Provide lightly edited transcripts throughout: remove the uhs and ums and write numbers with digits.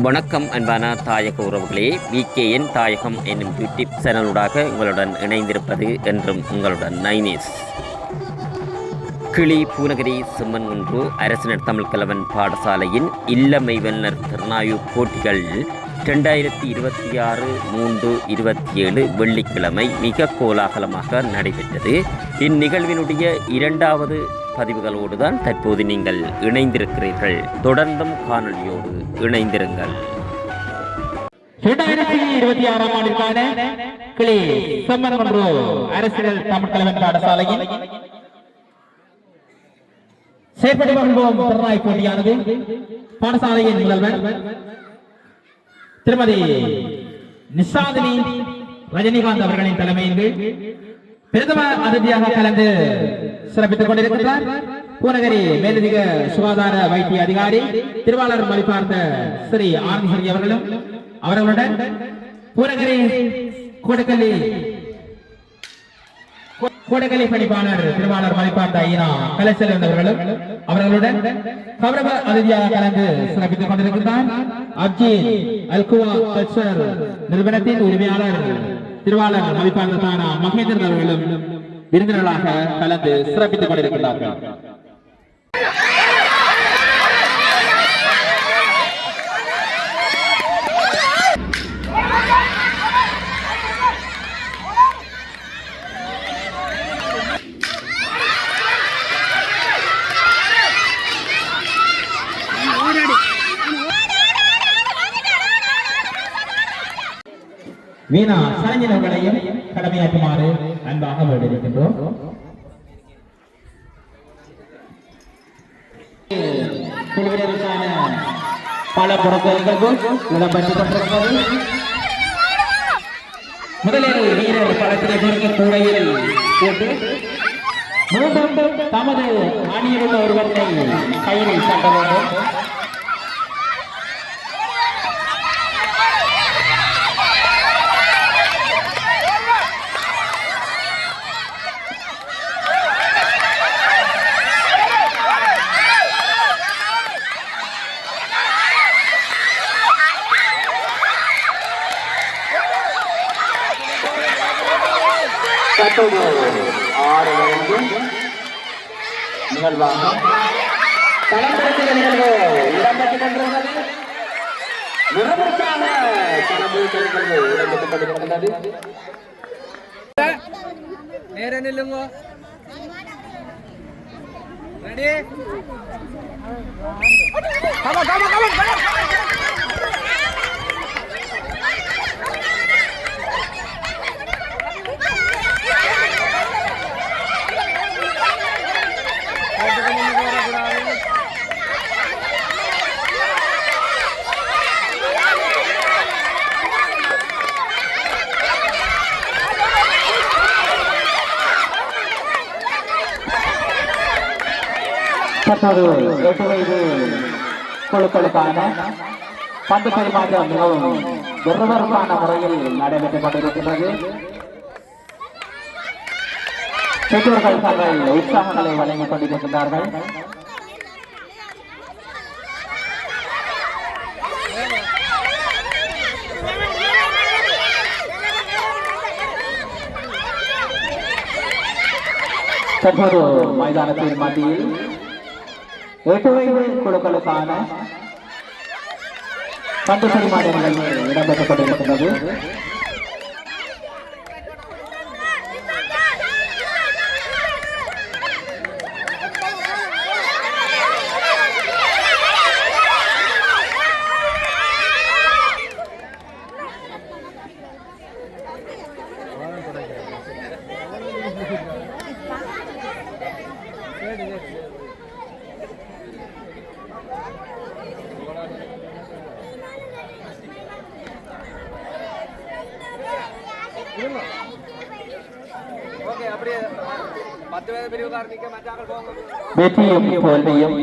வணக்கம் அன்பான தாயக உறவுகளே, விகேஎன் தாயகம் என்னும் யூடியூப் சேனலுடாக உங்களுடன் இணைந்திருப்பது என்றும் உங்களுடன் நைனேஸ். கிளி பூநகரி செம்மன்குன்று அரசினர் தமிழ் கலவன் பாடசாலையின் இல்லமை வெல்லர் திறனாய்வு போட்டிகள் 2026-3-27 வெள்ளிக்கிழமை மிக கோலாகலமாக நடைபெற்றது. இந்நிகழ்வினுடைய இரண்டாவது பதிவுகளோடு தான் தற்போது நீங்கள் இணைந்திருக்கிறீர்கள். தொடர்ந்தும் காணொலியோடு இணைந்திருங்கள். 2026 ஆண்டிற்கான கிளி செம்மன்குன்று அரசியல் தமிழ் கலவன் பாடசாலையின் செயற்பட்டு வருவோம் திறனாய்வு போட்டியானது பாடசாலையின் முதல்வர் திருமதி நிஷாதினி ரஜினிகாந்த் அவர்களின் தலைமையில் பிரதம அதிதியாக கலந்து சிறப்பித்துக் கொண்டிருக்கிறார். பூநகரி மேலதிக சுகாதார வைத்திய அதிகாரி திருவாளர் மொழிபார்த்த ஸ்ரீ ஆனந்த் அவர்களும் அவர்களுடன் பூநகரி கோடக்கல்லி பணிப்பாளர் திருவாளர் மொழிபார்த்த ஐயா கலைச்செல்வன் அவர்களும் அவர்களுடன் கௌரவ அதிதியாக கலந்து சிறப்பித்துக் கொண்டிருக்கிறார். அப்ஜீத் அல்குவா கல்ச்சர் நிறுவனத்தின் உரிமையாளர் திருவாளர் மதிப்பாளர் தானா மகேந்திரன் அவர்களும் விருந்தினர்களாக கலந்து சிறப்பித்துக் கொண்டிருக்கிறார்கள். வீணா சரஞ்சனர்களையும் கடமையாற்றுமாறு அன்பாக வேண்டியிருக்கின்றோம். குழுவினருக்கான பல பொருட்கள் இடம்பெற்றுக் கொண்டிருக்கிறது. முதலில் வீரர் பலத்தினை பொறுத்த கூடையில் போட்டு மீண்டும் தமது அணியில் உள்ள ஒருவரை கையில் கட்ட வேண்டும். நிகழ்வாக களம்பெடுக்கிற நிகழ்வு இடம்பெற்றுக் கொண்டிருக்கிறது. நிறவரசாக களம்பெடுக்கிற நிகழ்வு இடம்பெற்றுக் கொண்டிருக்கிறது. நேர நில்லுங்க. ரெடி? come on. தற்போது 8 வயது குழுக்களுக்கான பந்து பரிமாற்றம் மிகவும் விறுவிறுப்பான முறையில் நடைபெற்றுக் கொண்டிருக்கிறது. பெற்றோர்கள் தங்கள் உற்சாகங்களை வழங்கிக் கொண்டிருக்கின்றார்கள். தற்போது மைதானத்தின் மத்தியில் 8 வயது குழுக்களுக்கான பந்து பரிமாற்ற நிகழ்வு இடம்பெற்றுக் கொண்டிருக்கின்றது. வெற்றியும் தோல்வியும்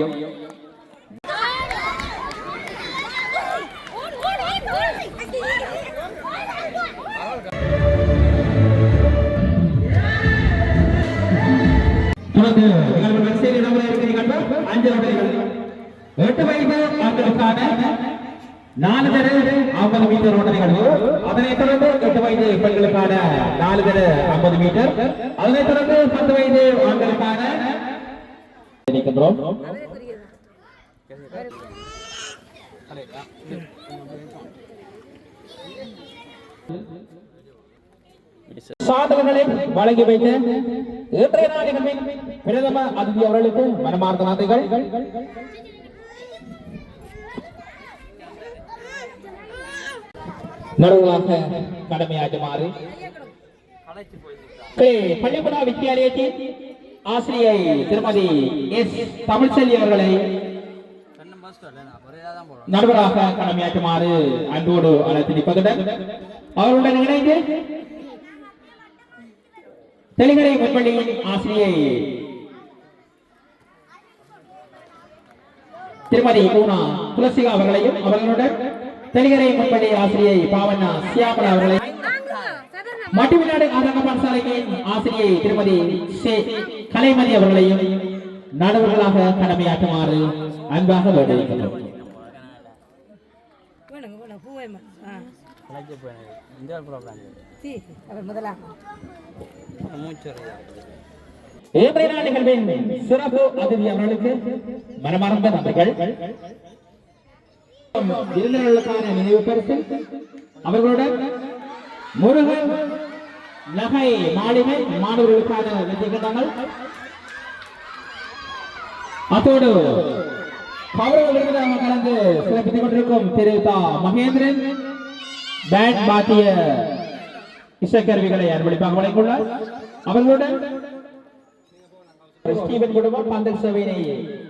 வரிசையில் இடம்பெற இருக்கிற 5 வயது ஆண்களுக்கான 4 தர 50 மீட்டர் ஓட்ட நிகழ்வு. அதனைத் தொடர்ந்து 8 வயது பெண்களுக்கான 4 தர 50 மீட்டர். அதனைத் தொடர்ந்து 10 வயது ஆண்களுக்கான நிற்கின்றோம். சாதனைகளை வழங்கி வைத்த இன்றைய நாளின் பிரதம அதிதி அவர்களுக்கு மனமார்ந்த நன்றிகள். நடுவராக கடமையாற்றுமாறு பள்ளிக்கூட வித்தியாலயத்தின் ஆசிரியை திருமதி எஸ் தமிழ்செல்வி அவர்களை நடுவராக கடமையாற்றுமாறு அன்போடு அழைத்து நிற்பதுடன் அவர்களுடன் இணைந்து தெளிகரை முன்பள்ளியின் ஆசிரியை திருமதி பூனா துளசிகா அவர்களையும் அவர்களுடன் தெளிகரை முன்பள்ளி ஆசிரியை பாவண்ணா சியாமலா அவர்களையும் மட்டுமில்லாடு ஆதங்க பாடசாலையின் ஆசிரியை திருமதி கலைமதி அவர்களையும் நடுவர்களாக கடமையாற்றுமாறு அன்பாக வேண்டுகிறோம். நிகழ்வின் சிறப்பு அதிதி அவர்களுக்கு மனமார்ந்த நன்றிகள். விருந்தினர்களுக்கான நினைவு பரிசு அவர்களுடன் முருகன் நகை மாளிகை மாணவர்களுக்கான வெற்றிகள். அத்தோடு கௌரவ விருதாக கலந்து சிறப்பித்துக் கொண்டிருக்கும் திரு தா மகேந்திரன் பேண்ட் பாத்திய இசைக்கருவிகளை அன்பளிப்பாக வழங்கியுள்ளார். அவர்களுடன் ஸ்டீவன் குடும்பம் பந்தல் சேவையினை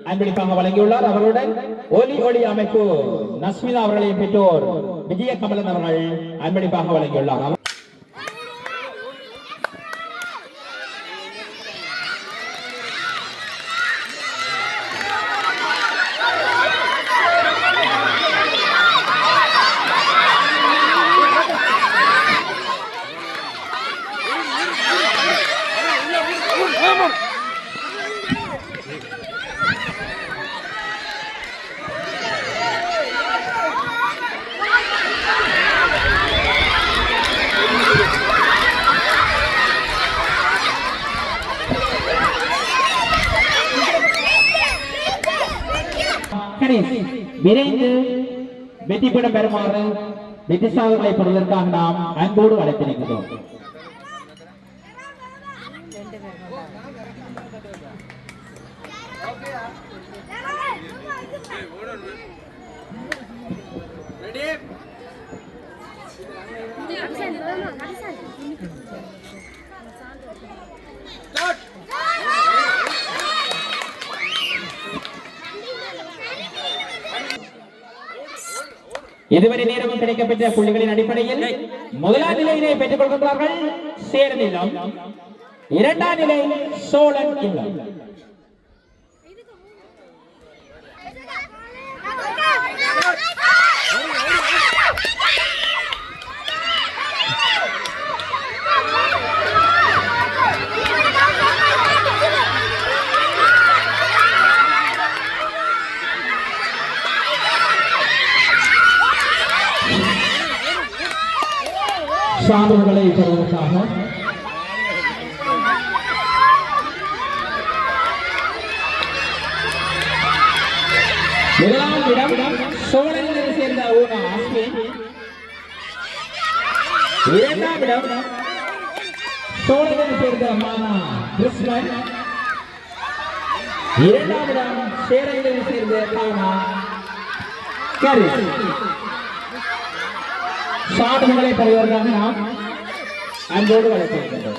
அன்பளிப்பாக வழங்கியுள்ளார். அவர்களுடன் ஒலி அமைப்பு நஸ்மிதா அவர்களையும் பெற்றோர் விஜய கமலன் அவர்கள் அன்பளிப்பாக வழங்கியுள்ளார். விரைந்து வெற்றிப்படம் பெறுமாறு வெற்றி சாதனைகளை பெறுவதற்காக நாம் அன்போடு அழைத்திருக்கிறோம். இதுவரை நேரமும் கிடைக்கப்பட்ட புள்ளிகளின் அடிப்படையில் முதலாம் நிலையினை பெற்றுக் கொள்கின்றார்கள் சேரன் இல்லம், இரண்டாம் நிலை சோழன் இல்லம். சான்றுகளை பெறுவதற்காக முதலாம் இடம் சோழனை சேர்ந்த ஆஸ்மின், இரண்டாம் இடம் சோழனை சேர்ந்த மானா கிருஷ்ணன், இரண்டாம் இடம் சேரனை சேர்ந்த கானா கரி. சாதனைகளை பெறுவதற்காக நாம் அன்போடு வளர்த்திருக்கின்றோம்.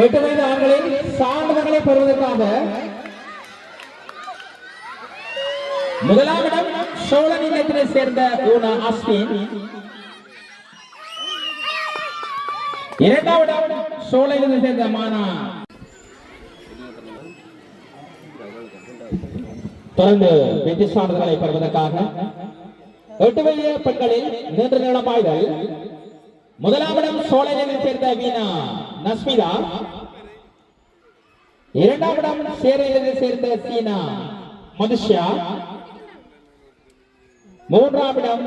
8 வயது ஆண்களில் சாதனைகளை பெறுவதற்காக முதலாம் இடம் சோழன் இல்லத்தினை சேர்ந்த ஊனா அஸ்வின், இரண்டாம் இடம் சோழனிலிருந்து சேர்ந்த மானா. தொடர்ந்து வெற்றி சான்றிதழ்களை பெறுவதற்காக 8 வயது பெண்களில் நீண்ட நீள பாய்தல் முதலாம் இடம் சோழனில் சேர்ந்த வீணா நஸ்மிதா, இரண்டாம் இடம் சேரையிலிருந்து சேர்ந்த சீனா மதுஷா, மூன்றாம் இடம்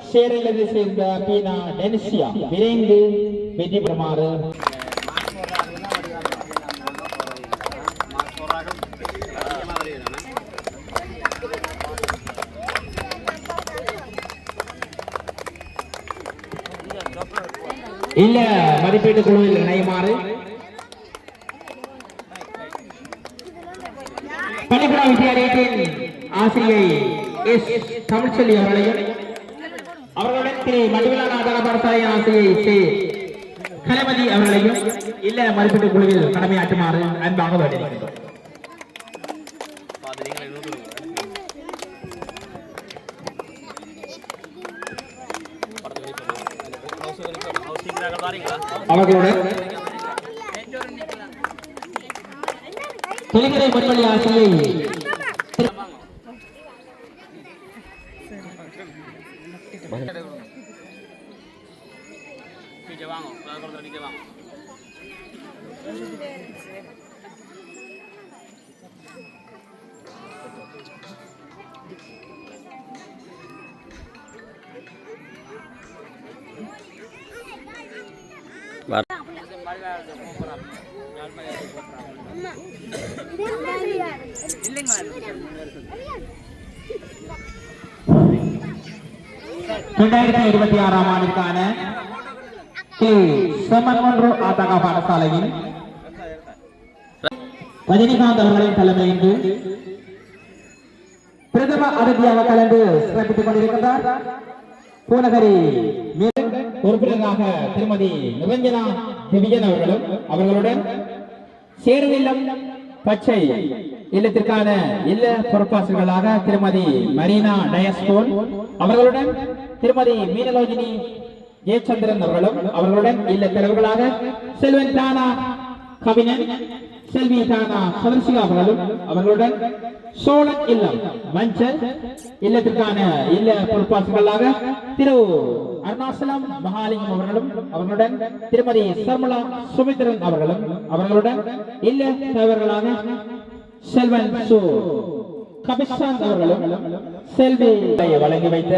சேரலதை சேர்ந்த பீனா டெனிசியா விரைந்து வெற்றி பெறுமாறு இல்ல மதிப்பீட்டு குழுவில் இணையுமாறு பள்ளிக்கூட வித்தியாலயத்தின் ஆசிரியை எஸ் தமிழ்ச்செல்வி அவர்களையும் அவர்களுடன் திரு மடிவிலான ஆதார பாடசாலை ஆசிரியை சி கலைமதி அவர்களையும் இல்ல மதிப்பீட்டு குழுவில் கடமையாற்றுமாறு அன்பாக வேண்டுகிறோம். அவர்களுடன் தொழில்துறை முன்வழி ஆசிரியை ஆண்டிற்கான ஆதக பாடசாலையில் ரஜினிகாந்த் அவர்களின் தலைமையின்று பிரதம அதிதியாக கலந்து சிறப்பித்துக் கொண்டிருக்கின்றார். பூநகரி உறுப்பினராக திருமதி நிரஞ்சனா திவிஜன் அவர்களும் அவர்களுடன் சேருவில்லம் பச்சை இல்லத்திற்கான இல்ல பொறுப்பாளர்களாக திருமதி மரீனா டயஸ்போன் அவர்களுடன் திருமதி மீனலோஜினி ஜெயச்சந்திரன் அவர்களும் அவர்களுடன் இல்ல தலைவர்களாக செல்வன் தானா கபினன் செல்வி தானா சதர்சிகா அவர்களும் அவர்களுடன் சோழன் இல்லம் மஞ்சள் இல்லத்திற்கான இல்ல பொறுப்பாளர்களாக திரு அருணாசலம் மகாலிங்கம் அவர்களும் அவர்களுடன் திருமதி சர்மலா சுமித்ரன் அவர்களும் அவர்களுடன் இல்ல தலைவர்களாக செல்வன் சு கபிஷாந்த் அவர்களும் செல்வி வழங்கி வைத்த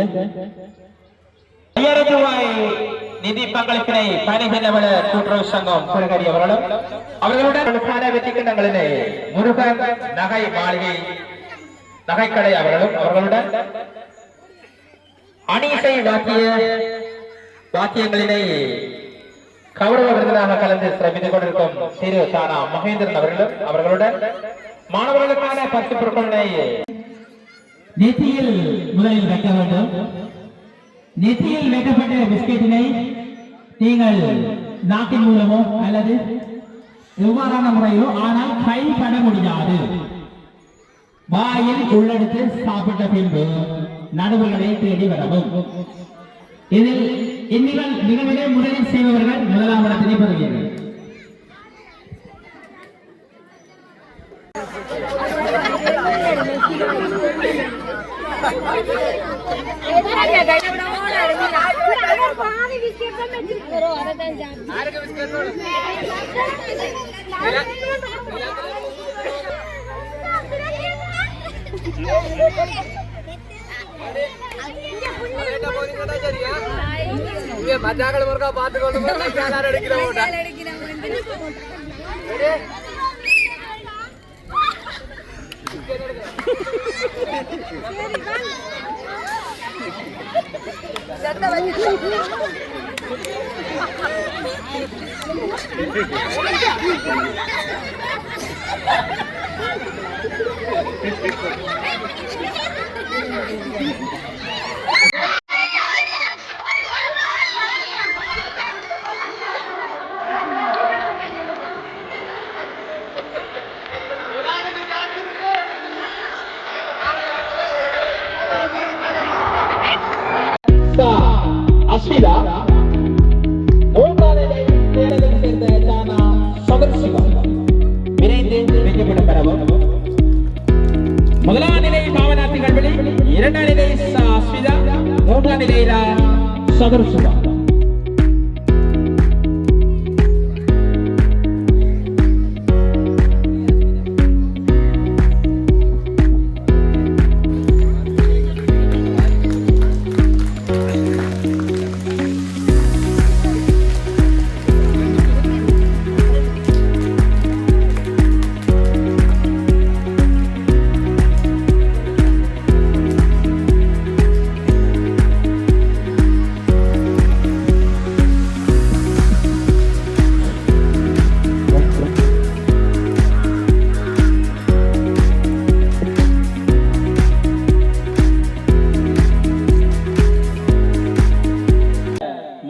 5000 ரூபாய் நிதி பங்களிப்பினை பணிகள் கூட்டுறவு சங்கம் குரகரி அவர்களும் அவர்களுடன் வெற்றி கிண்ணங்களிலே முருகன் நகை மாளிகை நகைக்கடை அவர்களும் அவர்களுடன் அணிசை வாக்கியங்களினை கௌரவ விருதுகளாக கலந்து சிறப்பித்துக் கொண்டிருக்கும் திரு தானா மகேந்திரன் அவர்களும் அவர்களுடன் மாணவர்களுக்கான 10 பொருட்களினை நெத்தியில் முதலில் வைக்க வேண்டும். நெத்தியில் வைக்கப்பட்ட பிஸ்கெட்டினை நீங்கள் நாட்டின் மூலமோ அல்லது எவ்வாறான முறையோ ஆனால் கைப்பட முடியாது. வாயில் உள்ளெடுத்து சாப்பிட்ட பின்பு நடுவுகளை தேடி வரவும். இதில் நிகழ்விலே முதலில் செய்பவர்கள் முதலாம் இடத்தினை பெறுவீர்கள். மஜாக்கள் முருகா பார்த்து கொண்டு அடிக்கிறோம். அஸ்விதா சேர்ந்த தானா சதர்சிகா விரைந்து வெற்றிபெற பெறவும். முதலாம் நிலை பாவனார்த்திகள் வெளி, இரண்டாம் நிலை அஸ்விதா, மூன்றாம் நிலையில சதர்சிகா.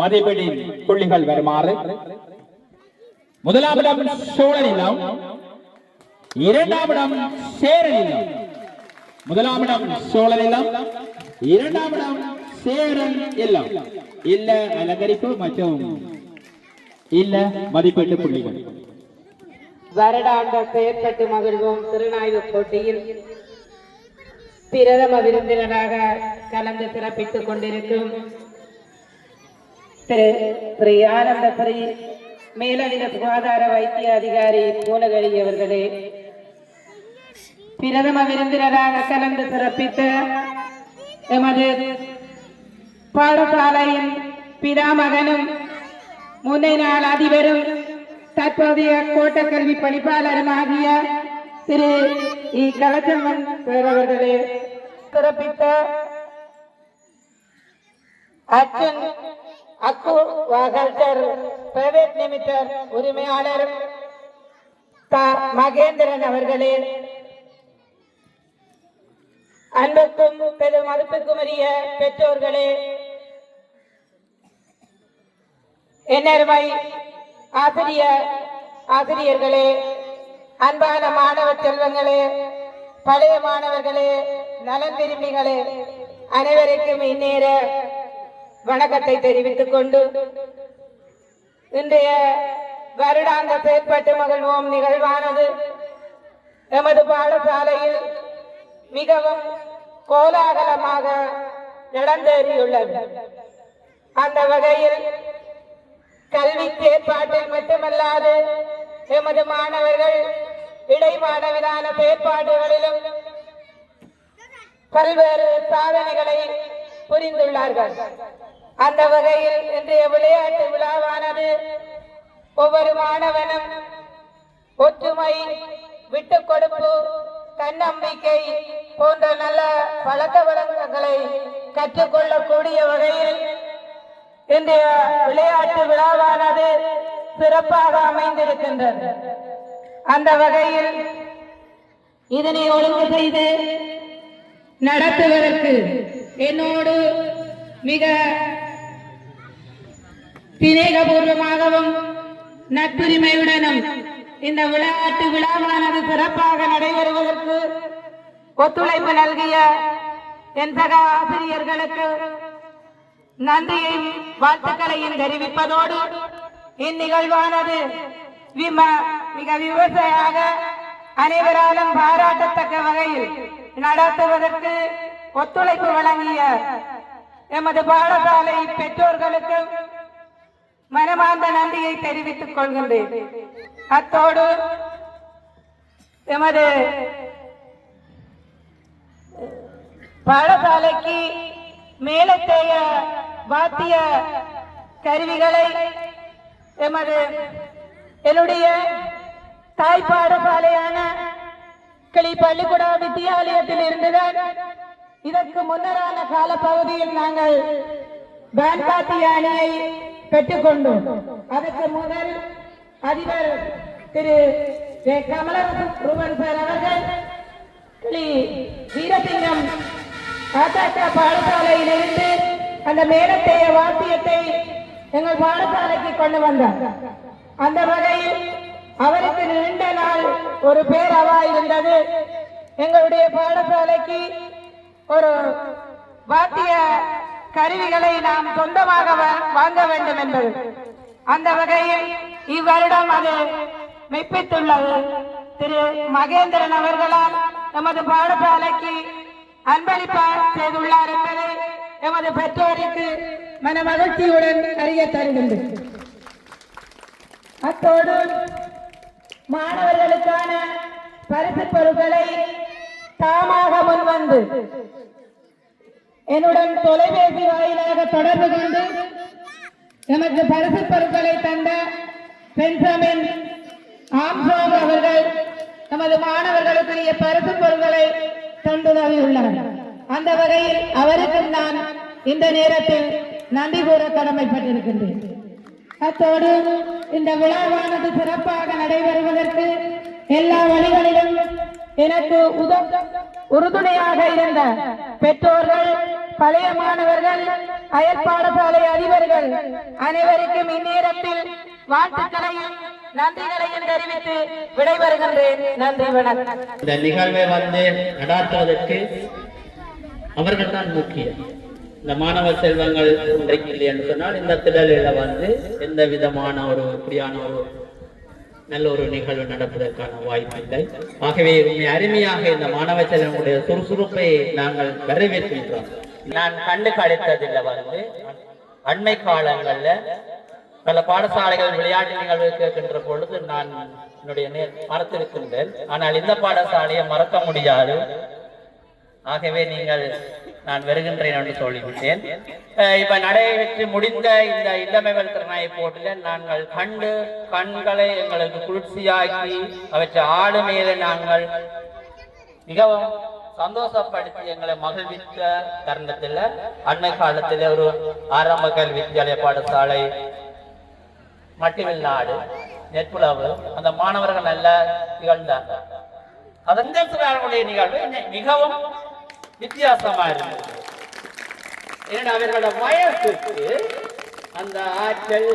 மதிப்பீட்டின் புள்ளிகள் வருமாறு முதலாம் இடம் சோழநிலம், இரண்டாம் இடம் சேரநிலம். முதலாம் இடம் சோழநிலம், இரண்டாம் இடம் சேரன் இல்லம். இல்ல அலங்கரிப்பு மற்றும் இல்ல மதிப்பீட்டு புள்ளிகள். வருடாந்த செயற்பட்டு மகிழ்வோம் திருநாய்வு போட்டியில் பிரதம விருந்தினராக கலந்து சிறப்பித்துக் கொண்டிருக்கும் திரு ஸ்ரீ ஆனந்தபுரி மேலதிக சுகாதார வைத்திய அதிகாரி பூனகரி அவர்களே, பிரதம விருந்தினராக கலந்து சிறப்பித்த எமது பாடசாலையின் பிதாமகனும் முன்னை நாள் அதிபரும் தற்போதைய கோட்டக்கல்வி பணிப்பாளருமாகிய திரு இ. கலச்சம்மன் அவர்களே, சிறப்பித்த அர்ஜுன் அக்கு வாகல்டர் பிரைவேட் லிமிடெட் உரிமையாளர் மகேந்திரன் அவர்களே, அன்புக்கும் பெரும் மதிப்புக்குரிய பெற்றோர்களே, என்னருமை ஆசிரியர்களே, அன்பான மாணவ செல்வங்களே, பழைய மாணவர்களே, நலன் விரும்பிகளே, அனைவருக்கும் இந்நேர வணக்கத்தை தெரிவித்துக் கொண்டு இன்றைய வருடாந்த செயற்பட்டு மகிழ்வோம் நிகழ்வானது எமது பாடசாலையில் மிகவும் கோலாகலமாக நடந்தேறியுள்ளது. அந்த வகையில் கல்வி செயற்பாட்டில் மட்டுமல்லாது எமது மாணவர்கள் இடைமாணவிதான செயற்பாடுகளிலும் பல்வேறு சாதனைகளை புரிந்துள்ளார்கள். அந்த வகையில் இன்றைய விளையாட்டு விழாவானது ஒவ்வொரு மாணவனும் ஒற்றுமை, விட்டுக் கொடுப்பு, தன்னம்பிக்கை போன்ற நல்ல பழக்க வழக்கங்களை கற்றுக்கொள்ளக்கூடிய வகையில் இன்றைய விளையாட்டு விழாவானது சிறப்பாக அமைந்திருக்கின்றது. அந்த வகையில் இதனை ஒழுங்கு செய்து நடத்துவதற்கு என்னோடு மிக சிநேகபூர்வமாகவும் நட்புரிமையுடனும் இந்த விளையாட்டு விழாவானது சிறப்பாக நடைபெறுவதற்கு ஒத்துழைப்பு நல்கிய என் சக ஆசிரியர்களுக்கு நன்றியையும் வாழ்த்துக்களையும் தெரிவிப்பதோடு இந்நிகழ்வானது மிக விமர்சையாக அனைவராலும் பாராட்டத்தக்க வகையில் நடத்துவதற்கு ஒத்துழைப்பு வழங்கிய எமது பாடசாலை பெற்றோர்களுக்கு மனமார்ந்த நன்றியை தெரிவித்துக் கொள்கின்றேன். அத்தோடு எமது பாடசாலைக்கு மேலத்தைய வாத்திய கருவிகளை என்னுடைய தாய் பாடசாலையான கிளி பள்ளிக்கூட வித்தியாலயத்தில் இருந்துதான் இதற்கு முன்னரான கால பகுதியில் நாங்கள் பேன்பாத்திய அணியை பெற்றுக்கொண்டோம். அதற்கு முதல் அதிபர் திரு கமலரூபன் சார் அவர்கள் கிளி வீரசிங்கம் ஆத்தாக்கா பாடசாலையிலிருந்து அந்த மேலத்தைய வாத்தியத்தை எங்கள் பாடசாலைக்கு கொண்டு வந்தார். அந்த வகையில் அவருக்கு நீண்ட நாள் ஒரு பேரவா இருந்தது, எங்களுடைய பாடசாலைக்கு ஒரு வாத்திய கருவிகளை நாம் சொந்தமாக வாங்க வேண்டும் என்பது. அந்த வகையில் இவ்வருடம் அது மெய்ப்பித்துள்ளது. திரு மகேந்திரன் அவர்களால் நமது பாடசாலைக்கு அன்பளிப்பா செய்துள்ளார் என்பதை எமது பெற்றோருக்கு மன மகிழ்ச்சியுடன் அறிய தருகின்றது. அத்தோடு மாணவர்களுக்கான பரிசு பொருட்களை தாமாக முன்வந்து என்னுடன் தொலைபேசி வாயிலாக தொடர்பு கொண்டு நமக்கு பரிசு பொருட்களை தந்த பென்சமின் ஆம்ஸ்ட்ராங் அவர்கள் நமது மாணவர்களுக்குரிய பரிசு பொருட்களை தந்துள்ளனர். அந்த வகையில் அவருக்கு நான் இந்த நேரத்தில் நன்றி கூற கடமைப்பட்டிருக்கின்றேன். அத்தோடு இந்த விழாவானது சிறப்பாக நடைபெறுவதற்கு எல்லா வழிகளிலும் எனக்கு உறுதுணையாக இருந்த பெற்றோர்கள், பழைய மாணவர்கள், அயல் பாடசாலை அதிபர்கள் அனைவருக்கும் இந்நேரத்தில் வாழ்த்துக்களையும் நன்றிகளையும் தெரிவித்து விடைபெறுகின்றேன். நன்றி, வணக்கம். இந்த நிகழ்வை நடாத்துவதற்கு அவர்கள் தான் முக்கியம். இந்த மாணவ செல்வங்கள் இன்றைக்கு இல்லை என்று சொன்னால் இந்த திடலில் எந்த விதமான ஒரு இப்படியான ஒரு நல்ல ஒரு நிகழ்வு நடப்பதற்கான வாய்ப்பு இல்லை. ஆகவே அருமையாக இந்த மாணவ செல்வங்களுடைய சுறுசுறுப்பை நாங்கள் வரவேற்கின்றோம். நான் கண்டு கழித்ததில் அண்மை காலங்கள்ல பல பாடசாலைகள் விளையாட்டு நிகழ்வு கேட்கின்ற பொழுது நான் என்னுடைய மறத்திருக்கின்றேன். ஆனால் இந்த பாடசாலையை மறக்க முடியாது. ஆகவே நீங்கள் நான் வருகின்றேன் என்று சொல்லிவிட்டேன். இப்ப நடைபெற்று முடிந்த இந்த இளமைவல் திறனாய் போட்டில் நாங்கள் கண்களை எங்களுக்கு குளிர்ச்சியாக்கி அவற்றை ஆடு மேலே நாங்கள் மிகவும் சந்தோஷப்படுத்தி எங்களை மகிழ்வித்த தருணத்தில் அண்மை காலத்தில் ஒரு ஆரம்ப கல்வி வித்தியாலய பாடசாலை மட்டிவில் நெற்புலவு அந்த மாணவர்கள் நல்ல திகழ்ந்தாங்க. அதன் நிகழ்வு மிகவும் வித்தியாசமா இருந்தது. ஏன்னா அவர்களோட வயசுக்கு அந்த ஆற்றல்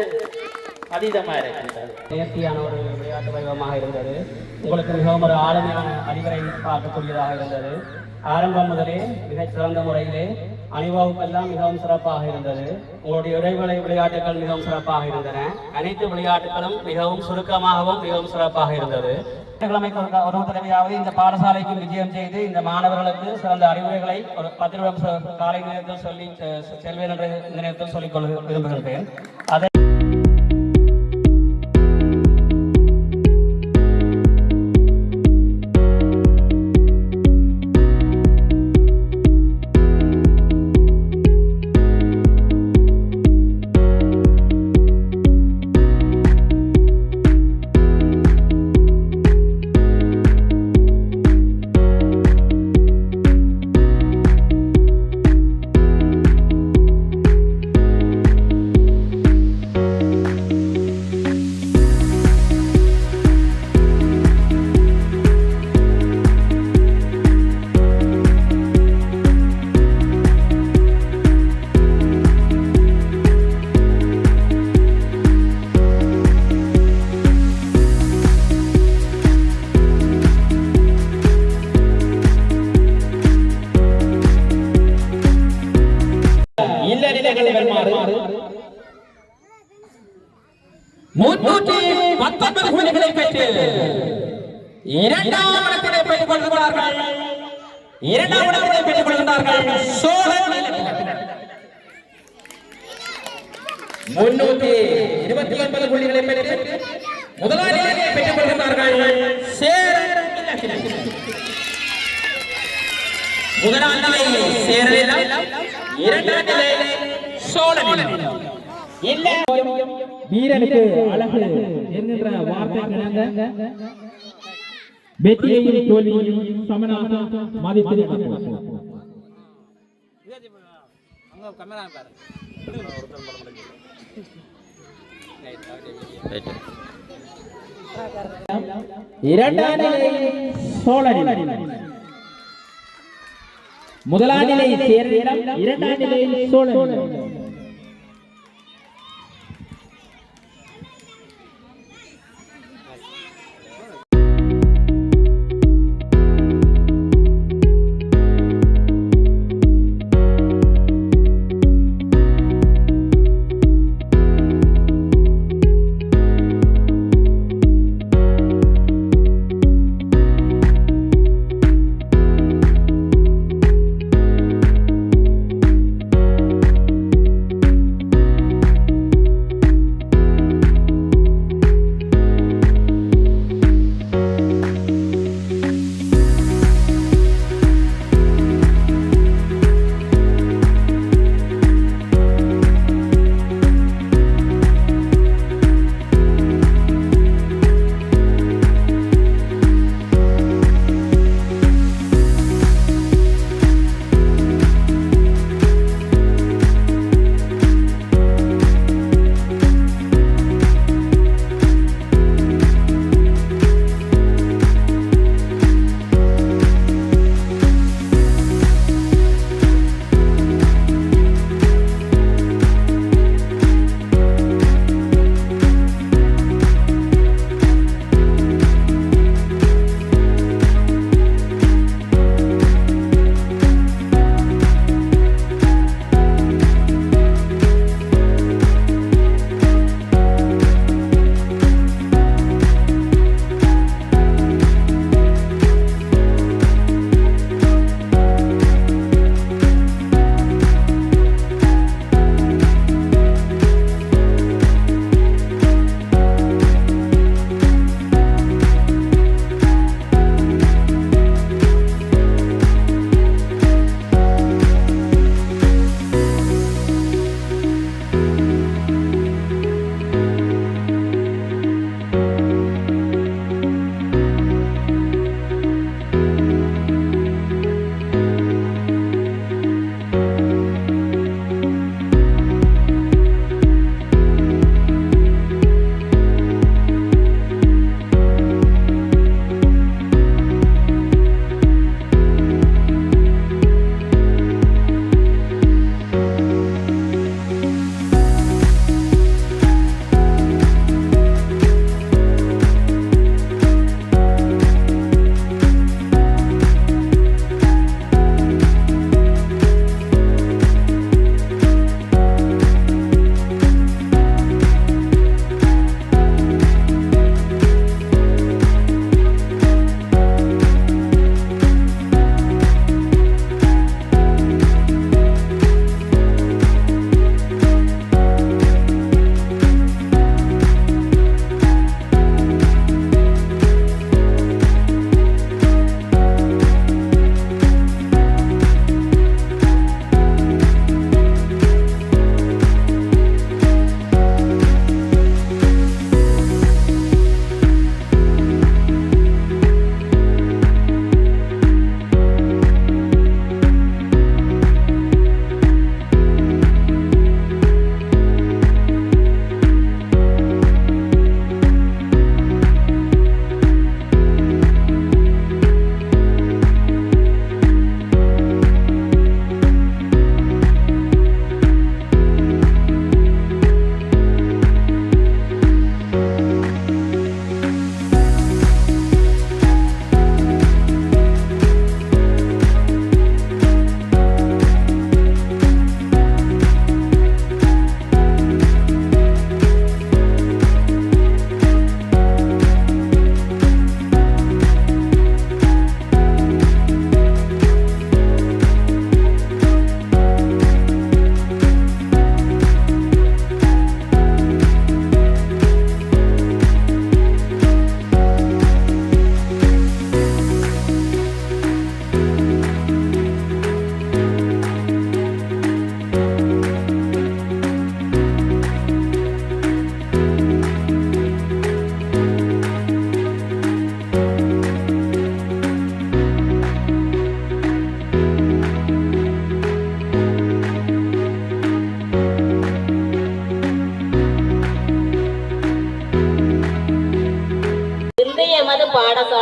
அதீதமா இருக்கின்றது. நேர்த்தியான ஒரு விளையாட்டு வைபவமாக இருந்தது. உங்களுக்கு மிகவும் ஒரு ஆளுமையான அறிவுரை பார்க்கக்கூடியதாக இருந்தது. ஆரம்பம் முதலே மிகச் சிறந்த முறையிலே அணிவகுப்பெல்லாம் மிகவும் சிறப்பாக இருந்தது. உங்களுடைய இடைவெளி விளையாட்டுகள் மிகவும் சிறப்பாக இருந்தன. அனைத்து விளையாட்டுகளும் மிகவும் சுருக்கமாகவும் மிகவும் சிறப்பாக இருந்தது. கிழமைக்கு ஒரு தடவையாவது இந்த பாடசாலைக்கு விஜயம் செய்து இந்த மாணவர்களுக்கு சிறந்த அறிவுரைகளை ஒரு 10 நிமிடம் காலை நேரத்தில் சொல்லி செல்வேன் என்ற இந்த நேரத்தில் சொல்லிக்கொள்ள விரும்புகின்றேன். அதை புள்ளிகளை பெற்று இரண்டாம் இடத்திலே பெற்றுக் கொள்கிறார்கள். இரண்டாம் இடத்தை பெற்றுக் கொள்கிறார்கள் 329 புள்ளிகளை பெற்று முதலாவது இடத்தை பெற்றுக் கொள்கிறார்கள். முதலாம் நிலை சேரலில், இரண்டாம் நிலை சோழனில். வீரனுக்கு அழகு என்கின்ற வார்த்தை கிடந்த வெற்றியையும் தோல்வியையும் சமனாக மதித்திருக்கிறது. இரண்டாம் நிலை சோழனில், முதலாம் நிலை சேரலில், இரண்டாம் நிலை சோழனில்.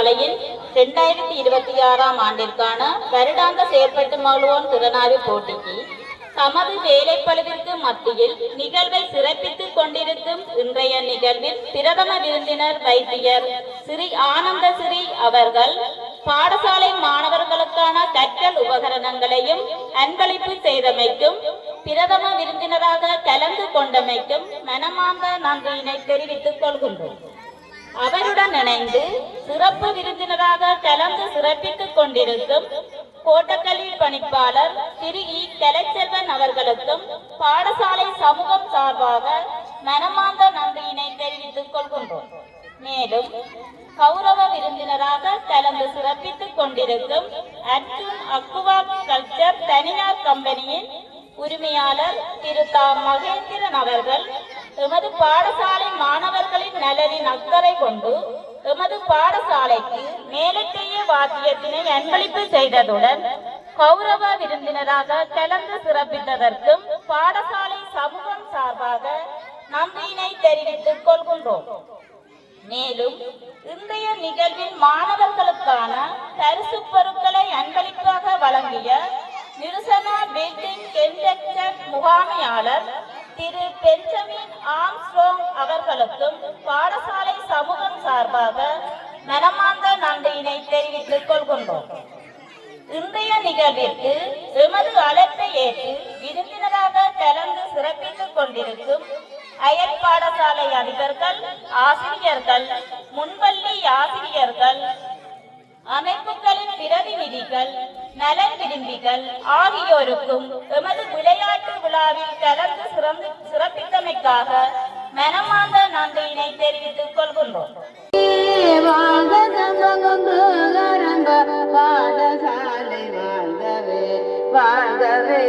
பாடசாலையின் 2026ஆம் ஆண்டிற்கான வருடாந்த செயற்பட்டு மகிழ்வோன் திறனாய்வு போட்டிக்கு தமது வேலைப்பளுவிற்கு மத்தியில் நிகழ்வை சிறப்பித்துக் கொண்டிருக்கும் இன்றைய நிகழ்வில் பிரதம விருந்தினர் வைத்தியர் ஸ்ரீ ஆனந்த ஸ்ரீ அவர்கள் பாடசாலை மாணவர்களுக்கான கற்றல் உபகரணங்களையும் அன்பளிப்பு செய்தமைக்கும் பிரதம விருந்தினராக கலந்து கொண்டமைக்கும் மனமார்ந்த நன்றியினை தெரிவித்துக் கொள்கின்றோம். அவருடன் இணைந்து சிறப்பு விருந்தினராக கலந்து சிறப்பித்துக் கொண்டிருக்கும் கோட்டக்கல்வி பணிப்பாளர் திரு இ. கலைச்செல்வன் அவர்களுக்கும் பாடசாலை சமூகம் சார்பாக மனமார்ந்த நன்றியினை தெரிவித்துக் கொள்கின்றோம். மேலும் கௌரவ விருந்தினராக கலந்து சிறப்பித்துக் கொண்டிருக்கும் அர்ஜுன் அக்குவா கல்ச்சர் தனியார் கம்பெனியின் உரிமையாளர் திரு தா. மகேந்திரன் அவர்கள் எமது பாடசாலை மாணவர்களின் நலனின் அக்கறை கொண்டு எமது பாடசாலைக்கு மேலக்கைய வாத்தியத்தினை அன்பளிப்பு செய்ததுடன் கௌரவ விருந்தினராக கலந்து சிறப்பித்ததற்கும் பாடசாலை சமூகம் சார்பாக நன்றியினை தெரிவித்துக் கொள்கின்றோம். மேலும் இன்றைய நிகழ்வில் மாணவர்களுக்கான பரிசு பொருட்களை அன்பளிப்பாக வழங்கிய நிருசனா பில்டிங் கன்ஸ்ட்ரக்ஷன் முகாமையாளர் திரு பெஞ்சமின் ஆம்ஸ்ட்ராங் அவர்களுக்கும் பாடசாலை சமூகம் சார்பாக மனமார்ந்த நன்றியினை தெரிவித்துக் கொள்கின்றோம். இன்றைய நிகழ்விற்கு எமது அழைப்பை ஏற்று விருந்தினராக கலந்து சிறப்பித்துக் கொண்டிருக்கும் அயல் பாடசாலை அதிபர்கள், ஆசிரியர்கள், முன்பள்ளி ஆசிரியர்கள், அமைப்புகளின் பிரதிநிதிகள், நலன் விரும்பிகள் ஆகியோருக்கும் எமது விளையாட்டு விழாவில் கலந்து சிறப்பித்தமைக்காக மனமார்ந்த நன்றியினை தெரிவித்துக் கொள்கின்றோம். பாடசாலை வாழ்கவே வாழ்கவே